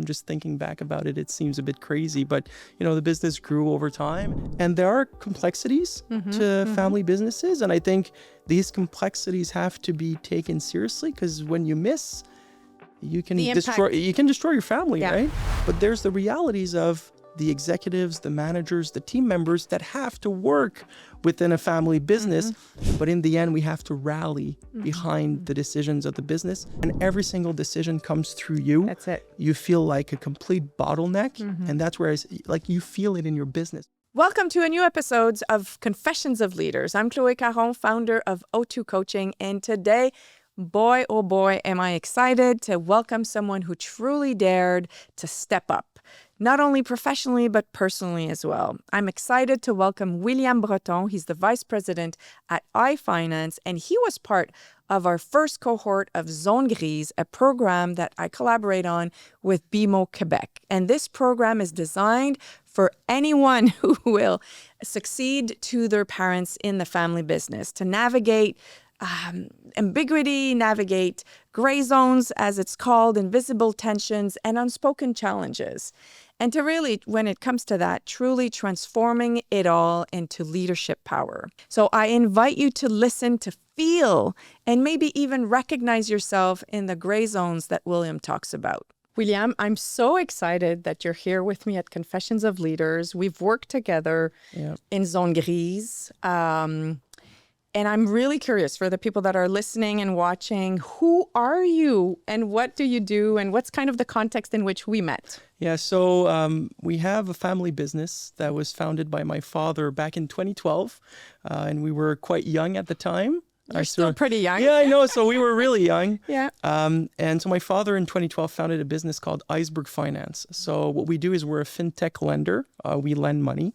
just thinking back about it, it seems a bit crazy, but the business grew over time, and there are complexities to family businesses. And I think these complexities have to be taken seriously, because when you miss, you can destroy your family, right? But there's the realities of the executives, the managers, the team members that have to work within a family business. But in the end, we have to rally behind the decisions of the business. And every single decision comes through you. That's it. You feel like a complete bottleneck. And that's where you feel it in your business. Welcome to a new episode of Confessions of Leaders. I'm Chloé Caron, founder of O2 Coaching. And today, boy, oh boy, am I excited to welcome someone who truly dared to step up, not only professionally, but personally as well. I'm excited to welcome William Breton. He's the vice president at iFinance, and he was part of our first cohort of Zones Grises, a program that I collaborate on with BMO Quebec. And this program is designed for anyone who will succeed to their parents in the family business, to navigate ambiguity, navigate gray zones, as it's called, invisible tensions, and unspoken challenges. And to really, when it comes to that, truly transforming it all into leadership power. So I invite you to listen, to feel, and maybe even recognize yourself in the gray zones that William talks about. William, I'm so excited that you're here with me at Confessions of Leaders. We've worked together in Zones Grises. And I'm really curious, for the people that are listening and watching, who are you and what do you do, and what's kind of the context in which we met? Yeah, so we have a family business that was founded by my father back in 2012, and we were quite young at the time. You're still pretty young. Yeah, I know. So we were really young. Yeah. And so my father in 2012 founded a business called Iceberg Finance. So what we do is we're a fintech lender. We lend money.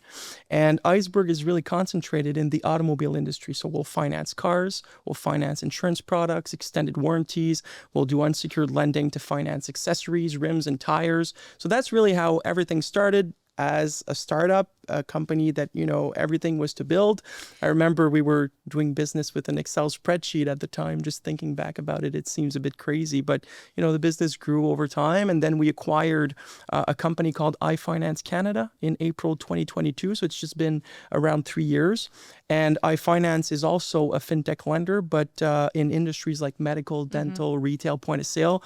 And Iceberg is really concentrated in the automobile industry. So we'll finance cars, we'll finance insurance products, extended warranties. We'll do unsecured lending to finance accessories, rims, and tires. So that's really how everything started. As a startup, a company that, everything was to build. I remember we were doing business with an Excel spreadsheet at the time. Just thinking back about it, it seems a bit crazy. But, the business grew over time. And then we acquired a company called iFinance Canada in April 2022. So it's just been around 3 years. And iFinance is also a fintech lender, but in industries like medical, dental, retail, point of sale.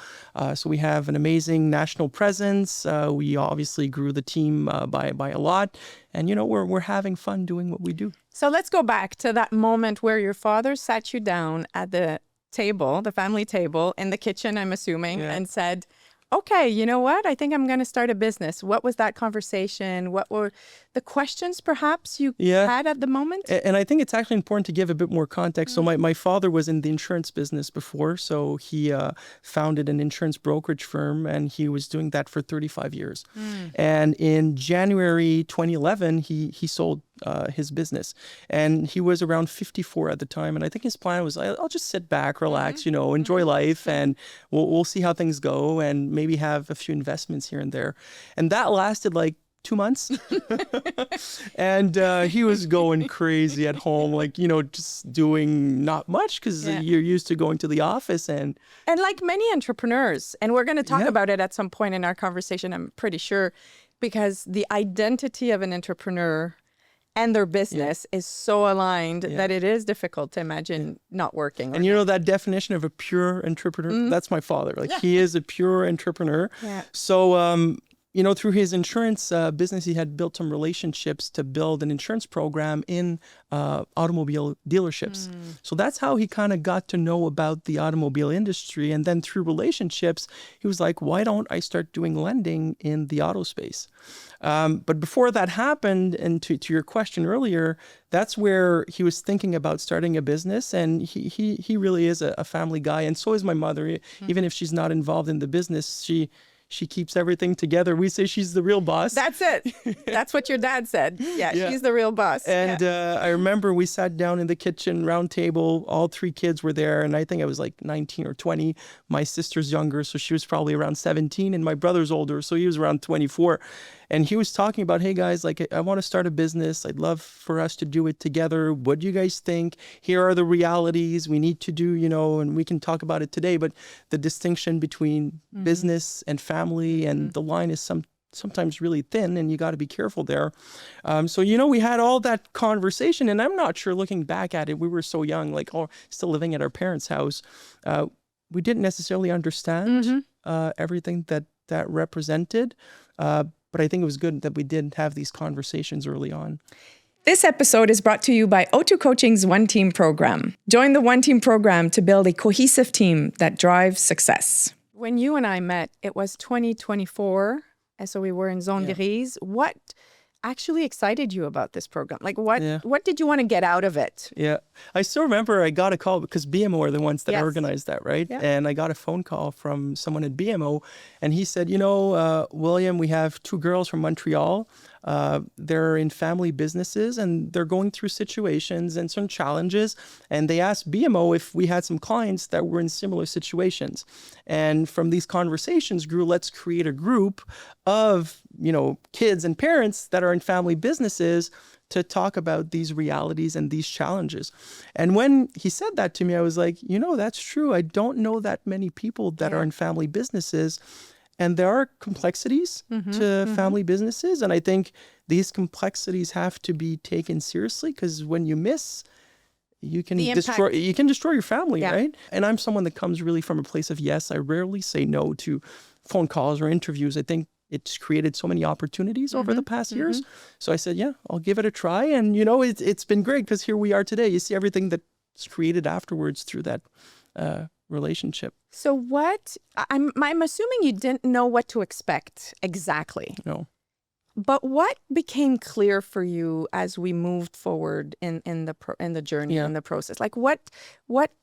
So we have an amazing national presence. We obviously grew the team by a lot. And, we're having fun doing what we do. So let's go back to that moment where your father sat you down at the table, the family table in the kitchen, I'm assuming, and said, okay, you know what? I think I'm going to start a business. What was that conversation? What were the questions perhaps you had at the moment? And I think it's actually important to give a bit more context. So my father was in the insurance business before. So he founded an insurance brokerage firm, and he was doing that for 35 years. And in January 2011, he sold his business, and he was around 54 at the time. And I think his plan was, I'll just sit back, relax, enjoy life, and we'll see how things go, and maybe have a few investments here and there. And that lasted like 2 months. And he was going crazy at home, just doing not much, because you're used to going to the office. And like many entrepreneurs, and we're going to talk about it at some point in our conversation, I'm pretty sure, because the identity of an entrepreneur and their business is so aligned that it is difficult to imagine not working. And that definition of a pure entrepreneur, that's my father. He is a pure entrepreneur. So, through his insurance business, he had built some relationships to build an insurance program in automobile dealerships. So that's how he kind of got to know about the automobile industry. And then through relationships, he was like, why don't I start doing lending in the auto space? But before that happened, and to your question earlier, that's where he was thinking about starting a business. And he really is a family guy. And so is my mother. Even if she's not involved in the business, she keeps everything together. We say she's the real boss. That's it. That's what your dad said. Yeah, she's the real boss. And I remember we sat down in the kitchen, round table, all 3 kids were there. And I think I was like 19 or 20. My sister's younger, so she was probably around 17. And my brother's older, so he was around 24. And he was talking about, hey guys, I want to start a business. I'd love for us to do it together. What do you guys think? Here are the realities we need to do, and we can talk about it today. But the distinction between business and family family, and the line is sometimes really thin, and you got to be careful there. So, we had all that conversation, and I'm not sure, looking back at it, we were so young, like, still living at our parents' house. We didn't necessarily understand everything that represented, but I think it was good that we did have these conversations early on. This episode is brought to you by O2 Coaching's One Team program. Join the One Team program to build a cohesive team that drives success. When you and I met, it was 2024, and so we were in Zones Grises. What actually excited you about this program? Like, what did you want to get out of it? Yeah, I still remember I got a call because BMO are the ones that organized that, right? Yeah. And I got a phone call from someone at BMO, and he said, William, we have 2 girls from Montreal. They're in family businesses, and they're going through situations and some challenges. And they asked BMO if we had some clients that were in similar situations. And from these conversations grew, let's create a group of, kids and parents that are in family businesses to talk about these realities and these challenges. And when he said that to me, I was like, that's true. I don't know that many people that are in family businesses. And there are complexities to family businesses. And I think these complexities have to be taken seriously, because when you miss, you can destroy your family, right? And I'm someone that comes really from a place of yes. I rarely say no to phone calls or interviews. I think it's created so many opportunities over the past years. So I said, I'll give it a try. And, it's been great, because here we are today. You see everything that's created afterwards through that relationship. So I'm assuming you didn't know what to expect exactly. No. But what became clear for you as we moved forward in the journey, in the process? Like, what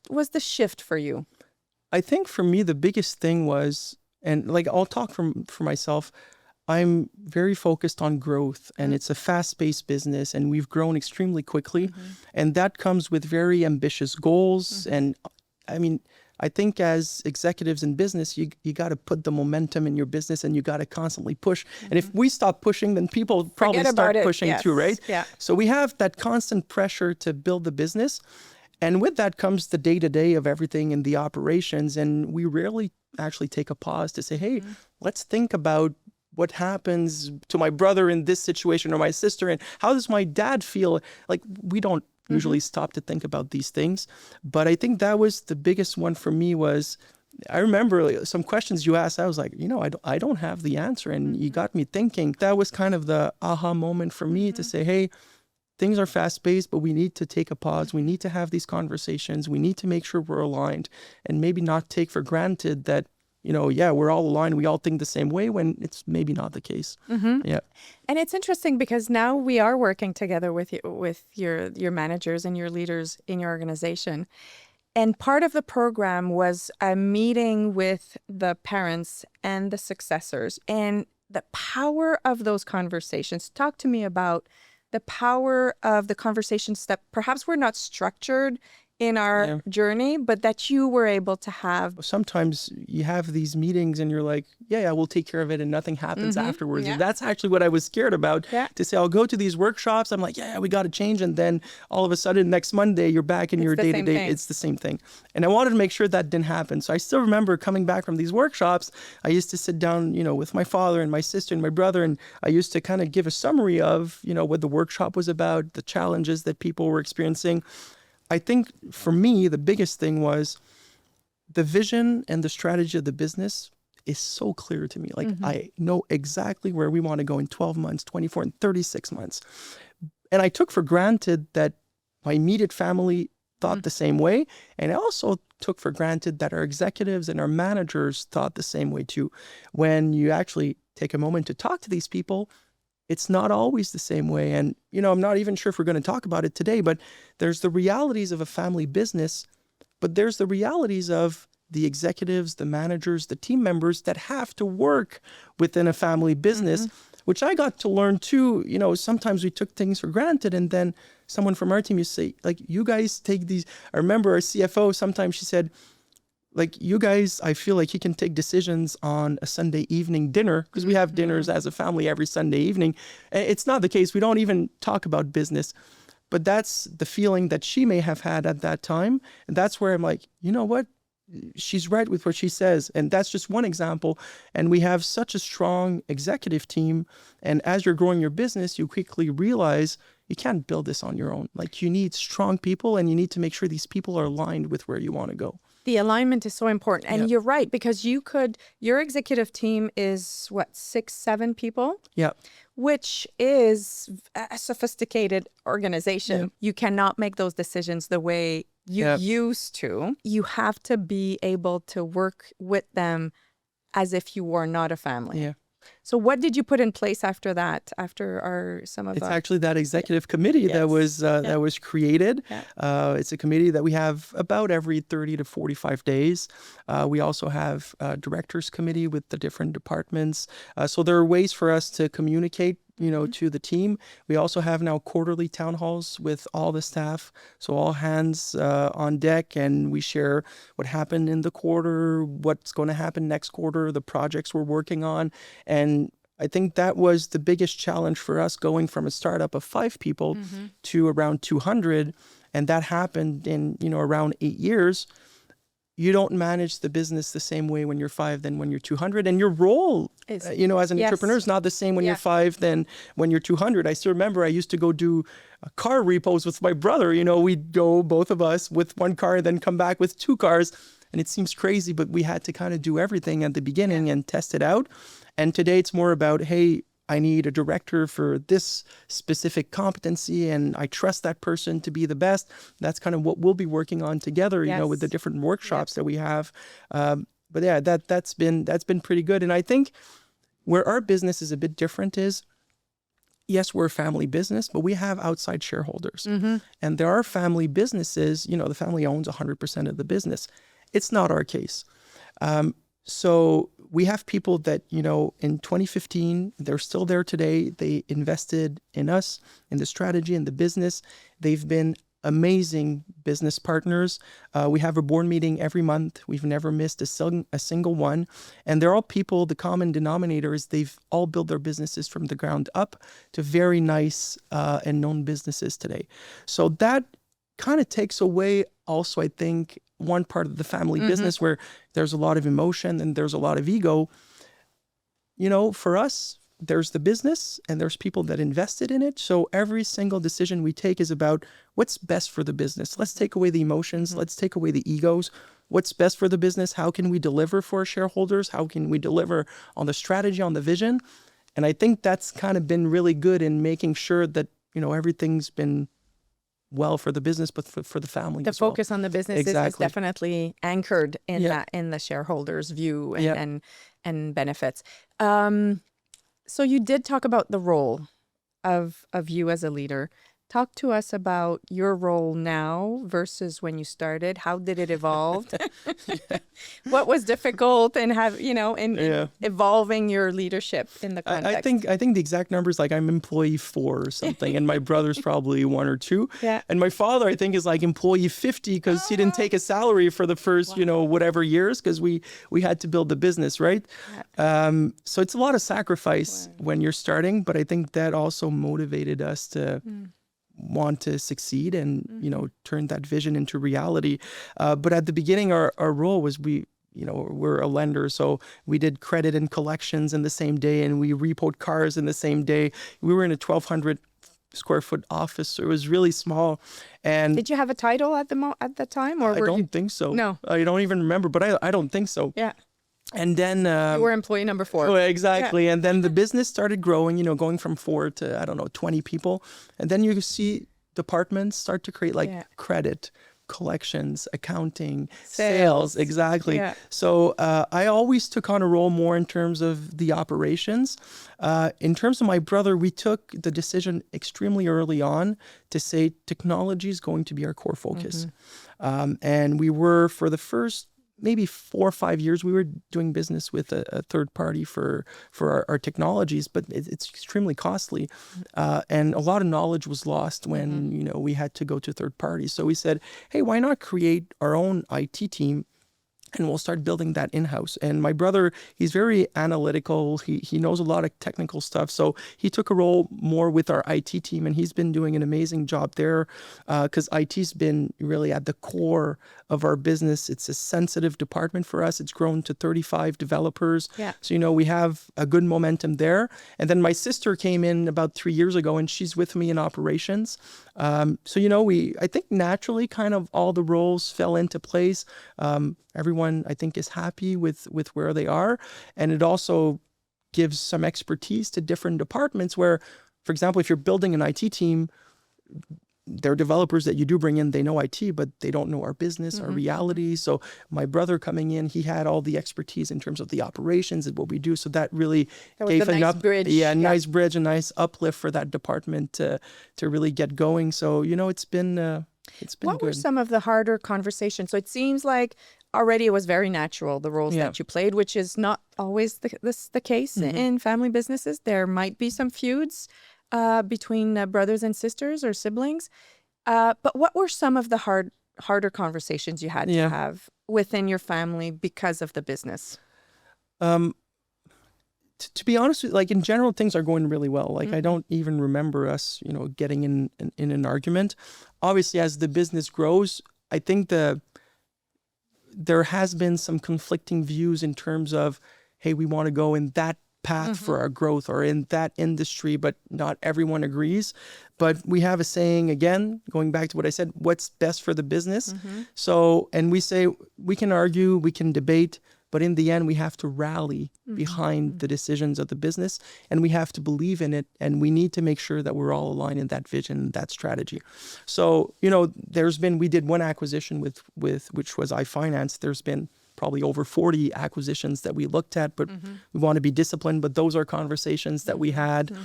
was the shift for you? I think for me, the biggest thing was, and like, I'll talk for myself, I'm very focused on growth, and it's a fast-paced business, and we've grown extremely quickly. And that comes with very ambitious goals. And I mean, I think as executives in business, you got to put the momentum in your business, and you got to constantly push. And if we stop pushing, then people probably start pushing too, right? Yeah. So we have that constant pressure to build the business. And with that comes the day-to-day of everything in the operations. And we rarely actually take a pause to say, hey, let's think about what happens to my brother in this situation, or my sister, and how does my dad feel? Like, we don't usually stop to think about these things. But I think that was the biggest one for me. Was I remember some questions you asked, I was like, I don't have the answer. And you got me thinking. That was kind of the aha moment for me to say, hey, things are fast-paced, but we need to take a pause. We need to have these conversations. We need to make sure we're aligned, and maybe not take for granted that, we're all aligned. We all think the same way, when it's maybe not the case. Yeah. And it's interesting, because now we are working together with your managers and your leaders in your organization. And part of the program was a meeting with the parents and the successors, and the power of those conversations. Talk to me about the power of the conversations that perhaps were not structured in our journey, but that you were able to have. Sometimes you have these meetings and you're like, we'll take care of it, and nothing happens afterwards. And that's actually what I was scared about, to say, I'll go to these workshops. I'm like, we got to change. And then all of a sudden, next Monday, you're back in your day-to-day. It's the same thing. And I wanted to make sure that didn't happen. So I still remember coming back from these workshops, I used to sit down, with my father and my sister and my brother, and I used to kind of give a summary of, what the workshop was about, the challenges that people were experiencing. I think for me, the biggest thing was the vision and the strategy of the business is so clear to me. Like, I know exactly where we want to go in 12 months, 24, and 36 months. And I took for granted that my immediate family thought the same way. And I also took for granted that our executives and our managers thought the same way too. When you actually take a moment to talk to these people, it's not always the same way. And, I'm not even sure if we're going to talk about it today, but there's the realities of a family business, but there's the realities of the executives, the managers, the team members that have to work within a family business, which I got to learn too. Sometimes we took things for granted, and then someone from our team, you say, like, you guys take these. I remember our CFO, sometimes she said, like, you guys, I feel like you can take decisions on a Sunday evening dinner, because we have dinners as a family every Sunday evening. It's not the case. We don't even talk about business. But that's the feeling that she may have had at that time. And that's where I'm like, you know what? she's right with what she says. And that's just one example. And we have such a strong executive team. And as you're growing your business, you quickly realize you can't build this on your own. Like, you need strong people, and you need to make sure these people are aligned with where you want to go. The alignment is so important. And you're right, because your executive team is what, 6, 7 people? Yeah. Which is a sophisticated organization. Yeah. You cannot make those decisions the way you used to. You have to be able to work with them as if you were not a family. Yeah. So what did you put in place after that? It's actually that executive committee that was created. Yeah. It's a committee that we have about every 30 to 45 days. We also have a directors committee with the different departments. So there are ways for us to communicate, to the team. We also have now quarterly town halls with all the staff. So all hands on deck, and we share what happened in the quarter, what's going to happen next quarter, the projects we're working on. And I think that was the biggest challenge for us, going from a startup of 5 people to around 200. And that happened in, around 8 years. You don't manage the business the same way when you're 5 than when you're 200. And your role, as an entrepreneur is not the same when you're 5 than when you're 200. I still remember I used to go do car repos with my brother. We'd go, both of us, with 1 car and then come back with 2 cars. And it seems crazy, but we had to kind of do everything at the beginning and test it out. And today it's more about, hey, I need a director for this specific competency, and I trust that person to be the best. That's kind of what we'll be working on together, with the different workshops that we have. But yeah, that's been pretty good. And I think where our business is a bit different is, yes, we're a family business, but we have outside shareholders. And there are family businesses, the family owns 100% of the business. It's not our case. So we have people that, in 2015, they're still there today. They invested in us, in the strategy, in the business. They've been amazing business partners. We have a board meeting every month. We've never missed a single one. And they're all people, the common denominator is they've all built their businesses from the ground up to very nice and known businesses today. So that kind of takes away also, I think, one part of the family business where there's a lot of emotion and there's a lot of ego. For us, there's the business and there's people that invested in it. So every single decision we take is about what's best for the business. Let's take away the emotions. Let's take away the egos. What's best for the business? How can we deliver for our shareholders? How can we deliver on the strategy, on the vision? And I think that's kind of been really good in making sure that, everything's been well for the business, but for the family. The focus on the business is definitely anchored in that, in the shareholders' view and benefits. So you did talk about the role of you as a leader. Talk to us about your role now versus when you started. How did it evolve? What was difficult in evolving your leadership in the context? I think the exact numbers, like I'm employee 4 or something, and my brother's probably 1 or 2. Yeah. And my father, I think, is like employee 50 because he didn't take a salary for the first, whatever years, because we had to build the business, right? Yeah. So it's a lot of sacrifice when you're starting, but I think that also motivated us to want to succeed and turn that vision into reality. But at the beginning, our role was we're a lender, so we did credit and collections in the same day, and we repoed cars in the same day. We were in a 1,200 square foot office, so it was really small. And did you have a title at the time, or I don't think so. No, I don't even remember, but I don't think so. Yeah. And then you were employee number 4. Oh, exactly. Yeah. And then the business started growing, going from 4 to 20 people. And then you see departments start to create credit, collections, accounting, sales. Exactly. Yeah. So I always took on a role more in terms of the operations. In terms of my brother, we took the decision extremely early on to say technology is going to be our core focus. And we were, for the first maybe 4 or 5 years, we were doing business with a third party for our technologies, but it's extremely costly. And a lot of knowledge was lost when, we had to go to third parties. So we said, hey, why not create our own IT team and we'll start building that in-house. And my brother, he's very analytical. He knows a lot of technical stuff. So he took a role more with our IT team, and he's been doing an amazing job there because IT's been really at the core of our business. It's a sensitive department for us. It's grown to 35 developers. Yeah. So, we have a good momentum there. And then my sister came in about 3 years ago, and she's with me in operations. I think naturally kind of all the roles fell into place. Everyone, I think, is happy with where they are. And it also gives some expertise to different departments where, for example, if you're building an IT team, they're developers that you do bring in, they know IT, but they don't know our business, our reality. So my brother coming in, he had all the expertise in terms of the operations and what we do. So that really gave a nice bridge. Nice bridge, a nice uplift for that department to really get going. So, it's been What good. were some of the harder conversations? So it seems like already it was very natural, the roles that you played, which is not always the case in family businesses. There might be some feuds between brothers and sisters or siblings. But what were some of the harder conversations you had to have within your family because of the business? To be honest with you, in general, things are going really well. I don't even remember us, getting in an argument. Obviously, as the business grows, I think there has been some conflicting views in terms of, hey, we want to go in that path for our growth or in that industry, but not everyone agrees. But we have a saying, again, going back to what I said, what's best for the business? So, and we say we can argue, we can debate, but in the end, we have to rally behind the decisions of the business, and we have to believe in it, and we need to make sure that we're all aligned in that vision, that strategy. So, we did one acquisition with which was iFinance. There's been probably over 40 acquisitions that we looked at, but we want to be disciplined. But those are conversations that we had,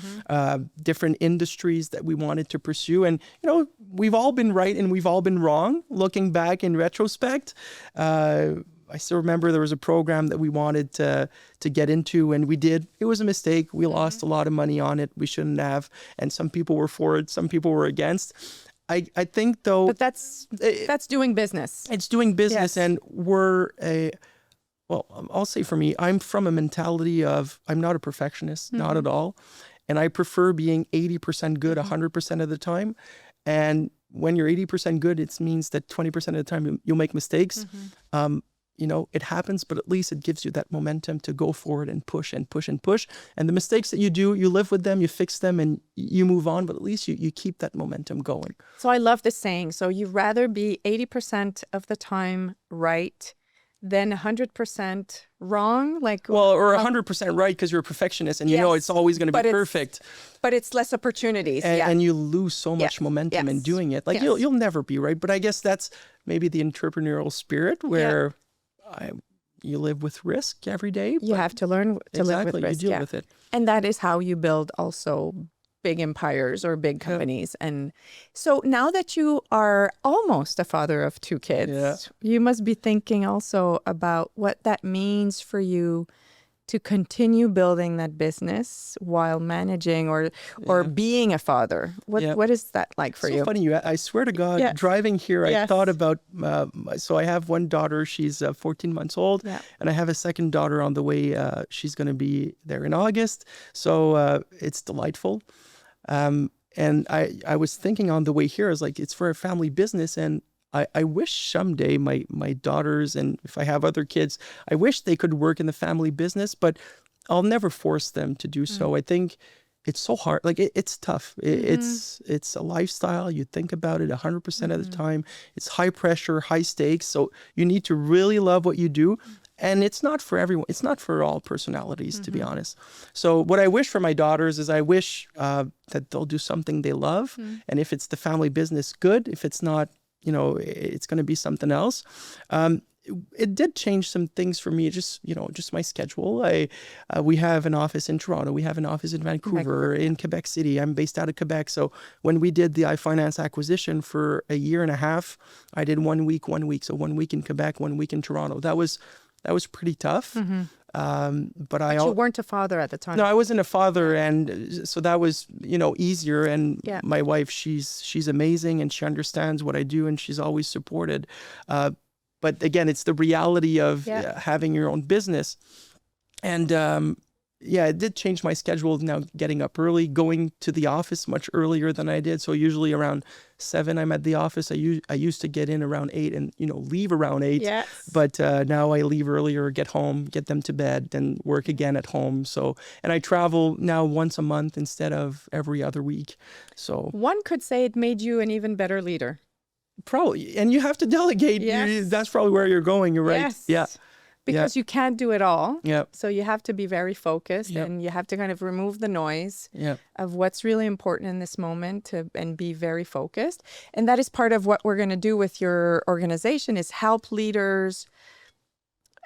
different industries that we wanted to pursue. And, we've all been right and we've all been wrong looking back in retrospect. I still remember there was a program that we wanted to get into, and we did. It was a mistake. We lost a lot of money on it. We shouldn't have. And some people were for it. Some people were against. I think, though... But that's doing business. It's doing business, and I'll say for me, I'm from a mentality of, I'm not a perfectionist, not at all. And I prefer being 80% good 100% of the time. And when you're 80% good, it means that 20% of the time you'll make mistakes. It happens, but at least it gives you that momentum to go forward and push and push and push. And the mistakes that you do, you live with them, you fix them, and you move on, but at least you keep that momentum going. So I love this saying. So you'd rather be 80% of the time right than 100% wrong? Or 100% right because you're a perfectionist and it's always going to be perfect. But it's less opportunities. And you lose so much momentum in doing it. You'll never be right. But I guess that's maybe the entrepreneurial spirit where... you live with risk every day. You have to learn to live with risk. You deal with it. And that is how you build also big empires or big companies. And so now that you are almost a father of 2 kids, you must be thinking also about what that means for you to continue building that business while managing or being a father. What is that like for you? So funny, I swear to God, driving here, I thought about, so I have one daughter, she's 14 months old, and I have a second daughter on the way. She's going to be there in August. So it's delightful. And I was thinking on the way here, I was like, it's for a family business, and I wish someday my daughters, and if I have other kids, I wish they could work in the family business, but I'll never force them to do so. I think it's so hard. It's tough. It's a lifestyle. You think about it 100% of the time. It's high pressure, high stakes. So you need to really love what you do. And it's not for everyone. It's not for all personalities, to be honest. So what I wish for my daughters is I wish that they'll do something they love. And if it's the family business, good. If it's not, it's going to be something else. It did change some things for me, just my schedule. We have an office in Toronto. We have an office in Vancouver, in Quebec City. I'm based out of Quebec. So when we did the iFinance acquisition for a year and a half, I did 1 week. So 1 week in Quebec, 1 week in Toronto. That was pretty tough. But you weren't a father at the time. No, I wasn't a father, and so that was easier. And my wife, she's amazing, and she understands what I do, and she's always supported. But again, it's the reality of having your own business. And it did change my schedule now, getting up early, going to the office much earlier than I did. So usually around 7, I'm at the office. I used to get in around 8 and, leave around 8. Yes. But now I leave earlier, get home, get them to bed, then work again at home. So, and I travel now once a month instead of every other week. So one could say it made you an even better leader. Probably. And you have to delegate. Yes. That's probably where you're going. You're right. Yes. Yeah. Because you can't do it all. Yeah. So you have to be very focused and you have to kind of remove the noise of what's really important in this moment and be very focused. And that is part of what we're going to do with your organization is help leaders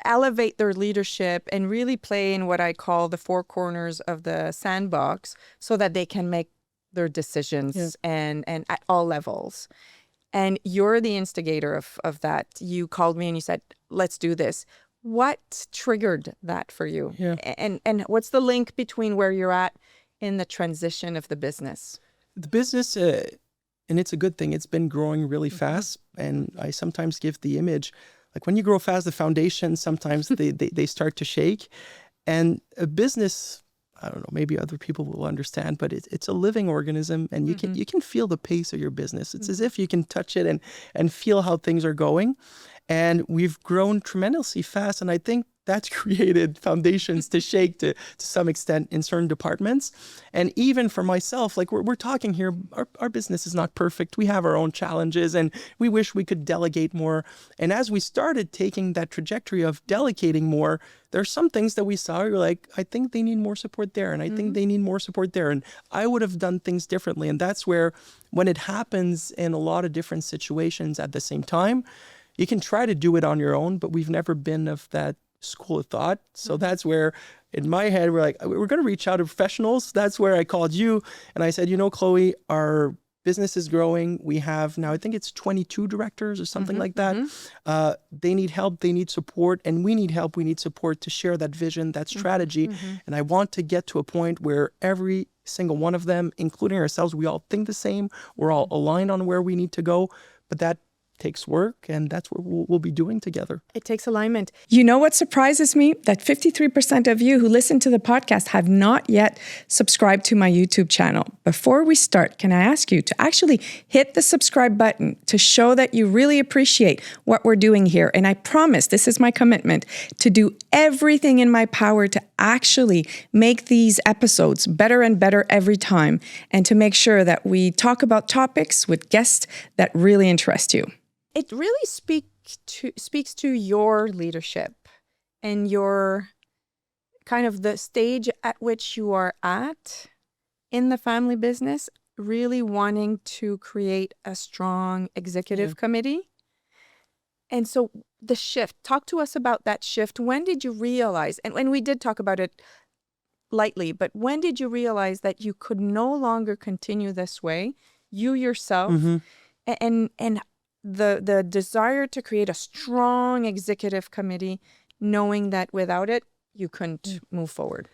elevate their leadership and really play in what I call the 4 corners of the sandbox so that they can make their decisions and at all levels. And you're the instigator of that. You called me and you said, let's do this. What triggered that for you? Yeah. And what's the link between where you're at in the transition of the business? The business, and it's a good thing, it's been growing really fast. And I sometimes give the image, like when you grow fast, the foundation, sometimes they start to shake. And a business, I don't know, maybe other people will understand, but it's a living organism and you can feel the pace of your business. It's as if you can touch it and feel how things are going. And we've grown tremendously fast. And I think that's created foundations to shake to some extent in certain departments. And even for myself, like we're talking here, our business is not perfect. We have our own challenges and we wish we could delegate more. And as we started taking that trajectory of delegating more, there's some things that we saw, you're like, I think they need more support there. And I think they need more support there. And I would have done things differently. And that's where, when it happens in a lot of different situations at the same time, you can try to do it on your own, but we've never been of that school of thought. So that's where, in my head, we're like, we're going to reach out to professionals. That's where I called you. And I said, Chloe, our business is growing. We have now, I think it's 22 directors or something like that. They need help. They need support. And we need help. We need support to share that vision, that strategy. And I want to get to a point where every single one of them, including ourselves, we all think the same. We're all aligned on where we need to go. But that takes work, and that's what we'll be doing together. It takes alignment. You know what surprises me? That 53% of you who listen to the podcast have not yet subscribed to my YouTube channel. Before we start, can I ask you to actually hit the subscribe button to show that you really appreciate what we're doing here? And I promise, this is my commitment, to do everything in my power to actually make these episodes better and better every time, and to make sure that we talk about topics with guests that really interest you. It really speaks to your leadership and your kind of the stage at which you are at in the family business, really wanting to create a strong executive committee. And so the shift, talk to us about that shift. When did you realize, and when we did talk about it lightly, but when did you realize that you could no longer continue this way, you yourself, and the desire to create a strong executive committee, knowing that without it, you couldn't move forward?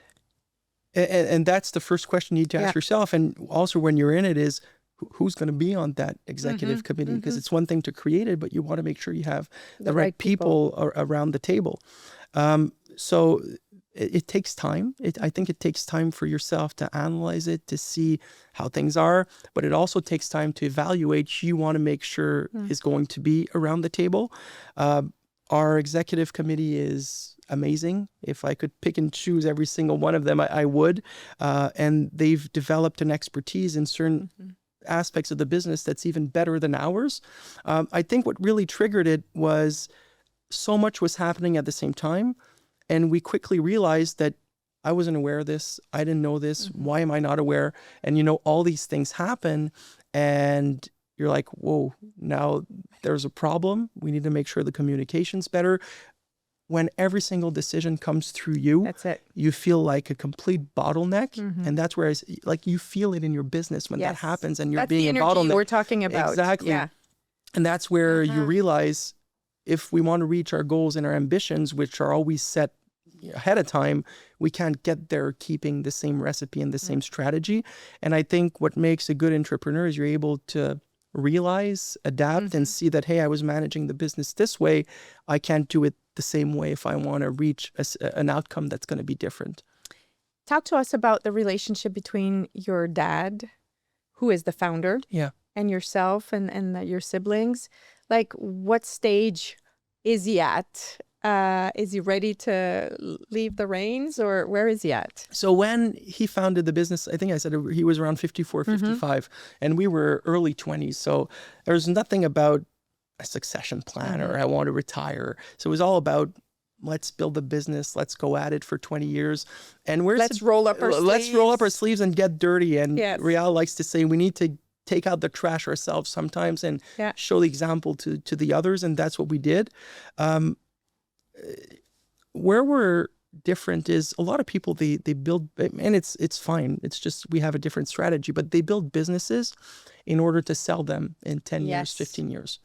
And that's the first question you need to ask yourself. And also when you're in it is, who's going to be on that executive committee? Because it's one thing to create it, but you want to make sure you have the right people around the table. So it takes time. I think it takes time for yourself to analyze it, to see how things are, but it also takes time to evaluate who you want to make sure is going to be around the table. Our executive committee is amazing. If I could pick and choose every single one of them, I would. And they've developed an expertise in certain aspects of the business that's even better than ours. I think what really triggered it was so much was happening at the same time. And we quickly realized that I wasn't aware of this. I didn't know this. Why am I not aware? And, all these things happen and you're like, whoa, now there's a problem. We need to make sure the communication's better. When every single decision comes through you, that's it. You feel like a complete bottleneck. And that's where you feel it in your business when that happens and you're being a bottleneck. We're talking about. Exactly. Yeah. And that's where you realize, if we want to reach our goals and our ambitions, which are always set ahead of time, we can't get there keeping the same recipe and the same strategy. And I think what makes a good entrepreneur is you're able to realize, adapt, and see that, hey, I was managing the business this way. I can't do it the same way if I want to reach an outcome that's going to be different. Talk to us about the relationship between your dad, who is the founder, and yourself and your siblings. Like, what stage is he at? Is he ready to leave the reins, or where is he at? So when he founded the business, I think I said he was around 54, 55, and we were early 20s. So there's nothing about a succession plan or I want to retire. So it was all about, let's build a business. Let's go at it for 20 years. And let's roll up our sleeves and get dirty. And Rial likes to say we need to take out the trash ourselves sometimes and show the example to the others. And that's what we did. Where we're different is a lot of people, they build, and it's fine. It's just we have a different strategy, but they build businesses in order to sell them in 10 years, 15 years.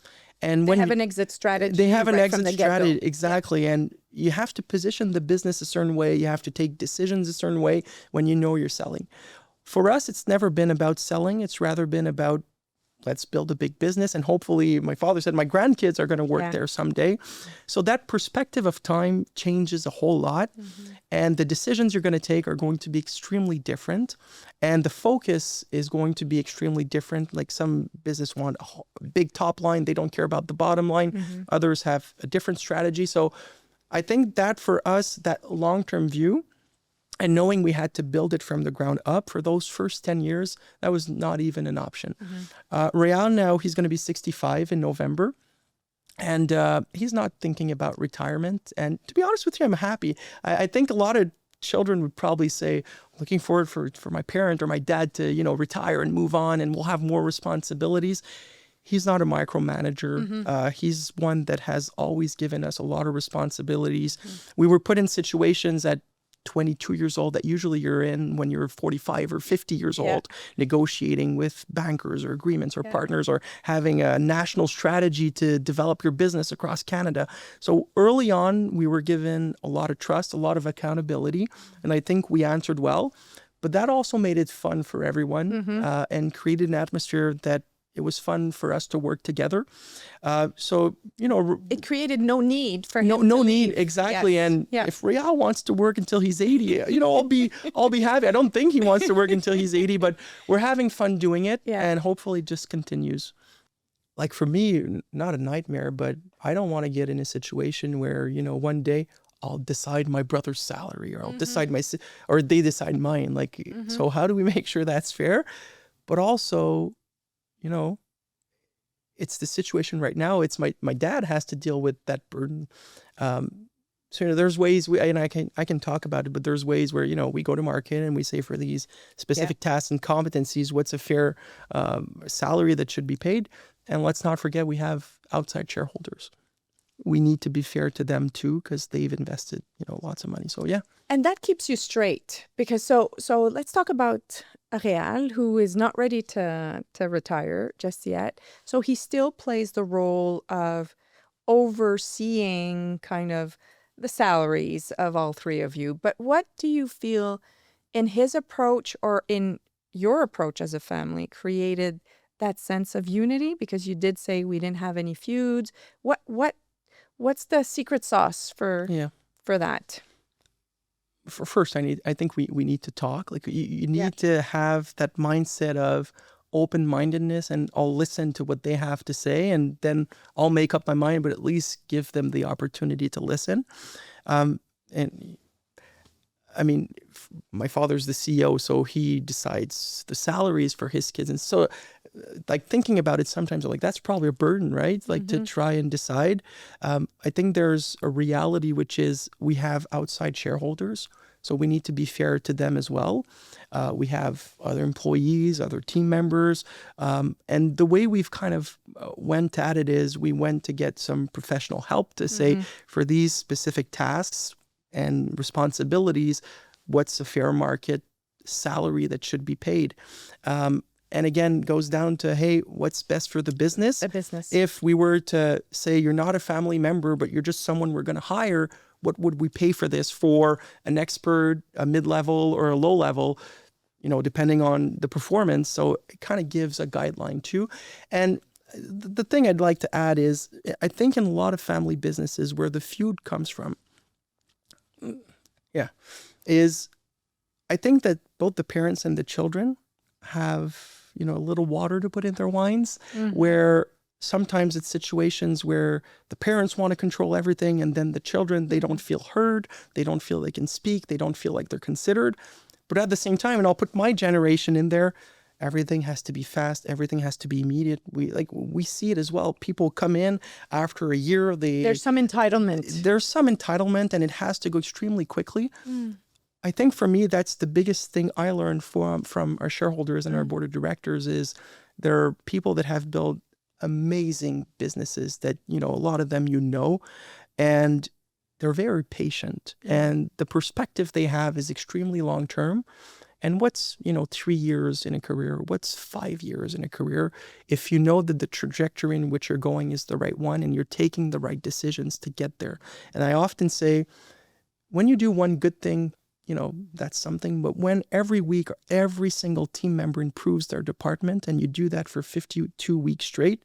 And when they have an exit strategy. They have an exit strategy, exactly. And you have to position the business a certain way. You have to take decisions a certain way when you know you're selling. For us, it's never been about selling. It's rather been about, let's build a big business. And hopefully, my father said, my grandkids are going to work there someday. So that perspective of time changes a whole lot. And the decisions you're going to take are going to be extremely different. And the focus is going to be extremely different. Like some business want a big top line. They don't care about the bottom line. Others have a different strategy. So I think that for us, that long-term view, and knowing we had to build it from the ground up for those first 10 years, that was not even an option. Rial now, he's going to be 65 in November. And he's not thinking about retirement. And to be honest with you, I'm happy. I think a lot of children would probably say, looking forward for my parent or my dad to, retire and move on and we'll have more responsibilities. He's not a micromanager. He's one that has always given us a lot of responsibilities. We were put in situations at 22 years old that usually you're in when you're 45 or 50 years old, negotiating with bankers or agreements or partners or having a national strategy to develop your business across Canada. So early on, we were given a lot of trust, a lot of accountability, and I think we answered well. But that also made it fun for everyone and created an atmosphere that it was fun for us to work together. It created no need for him. No need, exactly. And if Rial wants to work until he's 80, I'll be happy. I don't think he wants to work until he's 80, but we're having fun doing it, and hopefully it just continues. Like for me, not a nightmare, but I don't want to get in a situation where one day I'll decide my brother's salary, or I'll decide or they decide mine. So how do we make sure that's fair? But also, it's the situation right now. It's my dad has to deal with that burden. So there's ways I can talk about it, but there's ways where we go to market and we say for these specific tasks and competencies, what's a fair salary that should be paid. And let's not forget we have outside shareholders. We need to be fair to them too, because they've invested lots of money. So and that keeps you straight, because so let's talk about Rial, who is not ready to retire just yet. So he still plays the role of overseeing kind of the salaries of all three of you. But what do you feel in his approach or in your approach as a family created that sense of unity? Because you did say we didn't have any feuds. What's the secret sauce for that? For first, I think we need to talk. Like you need to have that mindset of open-mindedness, and I'll listen to what they have to say, and then I'll make up my mind, but at least give them the opportunity to listen. And I mean, my father's the CEO, so he decides the salaries for his kids. And so like thinking about it sometimes, I'm like, that's probably a burden, right? Like to try and decide. I think there's a reality, which is we have outside shareholders, so we need to be fair to them as well. We have other employees, other team members. And the way we've kind of went at it is we went to get some professional help to say for these specific tasks and responsibilities, what's a fair market salary that should be paid? And again, goes down to, hey, what's best for the business? The business. If we were to say you're not a family member, but you're just someone we're going to hire, what would we pay for this for an expert, a mid-level, or a low-level? depending on the performance. So it kind of gives a guideline too. And the thing I'd like to add is, I think in a lot of family businesses where the feud comes from, is I think that both the parents and the children have, a little water to put in their wines, where sometimes it's situations where the parents want to control everything, and then the children, they don't feel heard, they don't feel they can speak, they don't feel like they're considered. But at the same time, and I'll put my generation in there, everything has to be fast, everything has to be immediate. We see it as well. People come in after a year, there's some entitlement. There's some entitlement, and it has to go extremely quickly. I think for me, that's the biggest thing I learned from our shareholders and our board of directors is there are people that have built amazing businesses that, a lot of them, and they're very patient, and the perspective they have is extremely long term. And what's, 3 years in a career? What's 5 years in a career? If you know that the trajectory in which you're going is the right one and you're taking the right decisions to get there. And I often say, when you do one good thing, that's something. But when every week, every single team member improves their department, and you do that for 52 weeks straight,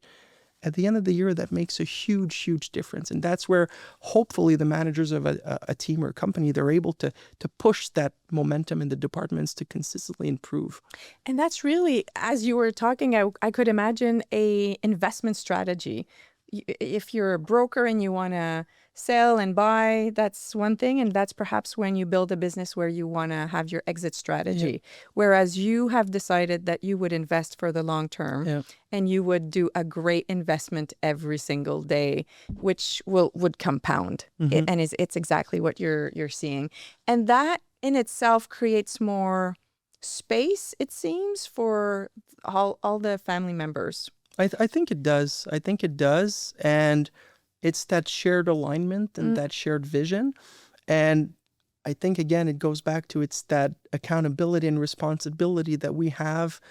at the end of the year, that makes a huge, huge difference. And that's where hopefully the managers of a team or a company, they're able to push that momentum in the departments to consistently improve. And that's really, as you were talking, I could imagine a investment strategy. If you're a broker and you want to sell and buy, that's one thing. And that's perhaps when you build a business where you want to have your exit strategy. Whereas you have decided that you would invest for the long term and you would do a great investment every single day, which would compound. And it's exactly what you're seeing. And that in itself creates more space, it seems, for all the family members. I think it does. I think it does. And it's that shared alignment and that shared vision. And I think, again, it goes back to it's that accountability and responsibility that we have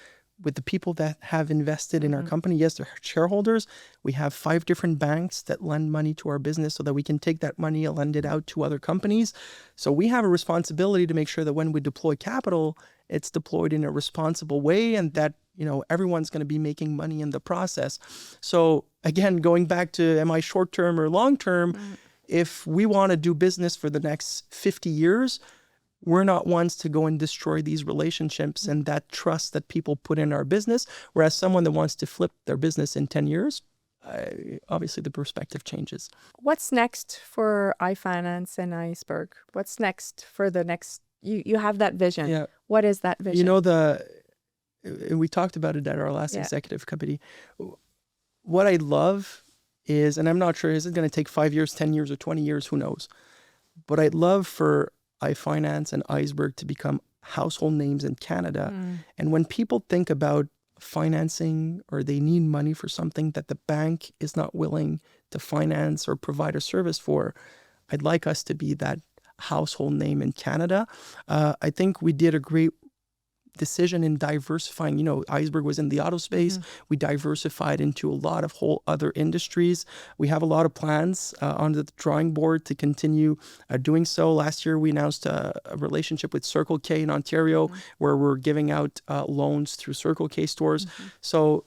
with the people that have invested in our company. Yes, they're shareholders. We have 5 different banks that lend money to our business so that we can take that money and lend it out to other companies. So we have a responsibility to make sure that when we deploy capital, it's deployed in a responsible way, and that everyone's going to be making money in the process. So again, going back to, am I short-term or long-term? If we want to do business for the next 50 years, we're not ones to go and destroy these relationships and that trust that people put in our business. Whereas someone that wants to flip their business in 10 years, obviously the perspective changes. What's next for iFinance and Iceberg? What's next for the next, you have that vision. Yeah. What is that vision? We talked about it at our last executive committee. What I love is, and I'm not sure, is it going to take 5 years, 10 years, or 20 years? Who knows? But I'd love for iFinance and Iceberg to become household names in Canada. And when people think about financing or they need money for something that the bank is not willing to finance or provide a service for, I'd like us to be that household name in Canada. I think we did a great decision in diversifying. Iceberg was in the auto space. We diversified into a lot of whole other industries. We have a lot of plans on the drawing board to continue doing so. Last year, we announced a relationship with Circle K in Ontario, where we're giving out loans through Circle K stores. So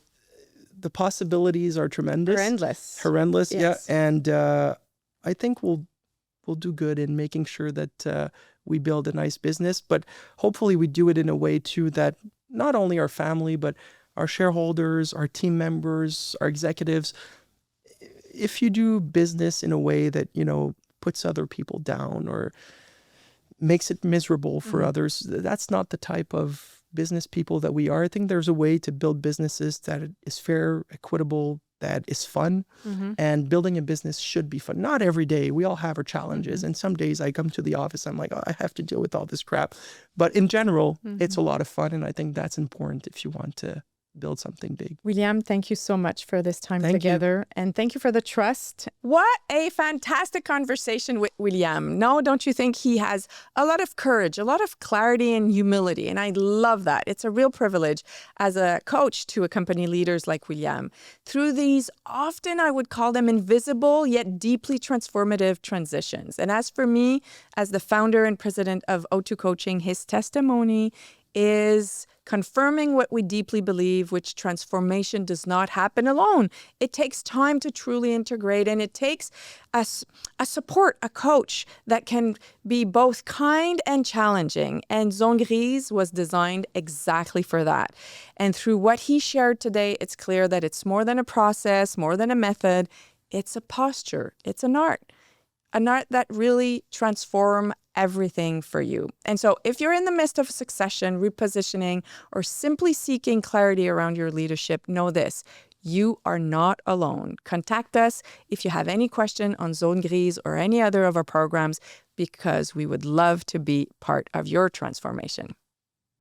the possibilities are tremendous. Horrendous. Yes. Yeah. And I think we'll do good in making sure that we build a nice business, but hopefully we do it in a way too that not only our family, but our shareholders, our team members, our executives, if you do business in a way that, puts other people down or makes it miserable for others, that's not the type of business people that we are. I think there's a way to build businesses that is fair, equitable, that is fun, and building a business should be fun. Not every day. We all have our challenges. And some days I come to the office, I'm like, I have to deal with all this crap. But in general, it's a lot of fun. And I think that's important if you want to build something big. William, thank you so much for this time together. And thank you for the trust. What a fantastic conversation with William. No, don't you think he has a lot of courage, a lot of clarity and humility? And I love that. It's a real privilege as a coach to accompany leaders like William through these, often I would call them invisible yet deeply transformative transitions. And as for me, as the founder and president of O2 Coaching, his testimony is confirming what we deeply believe, which transformation does not happen alone. It takes time to truly integrate, and it takes a support, a coach that can be both kind and challenging. And Zones Grises was designed exactly for that. And through what he shared today, it's clear that it's more than a process, more than a method. It's a posture. It's an art that really transforms everything for you. And so if you're in the midst of succession, repositioning, or simply seeking clarity around your leadership, know this: you are not alone. Contact us if you have any question on Zones Grises or any other of our programs, because we would love to be part of your transformation.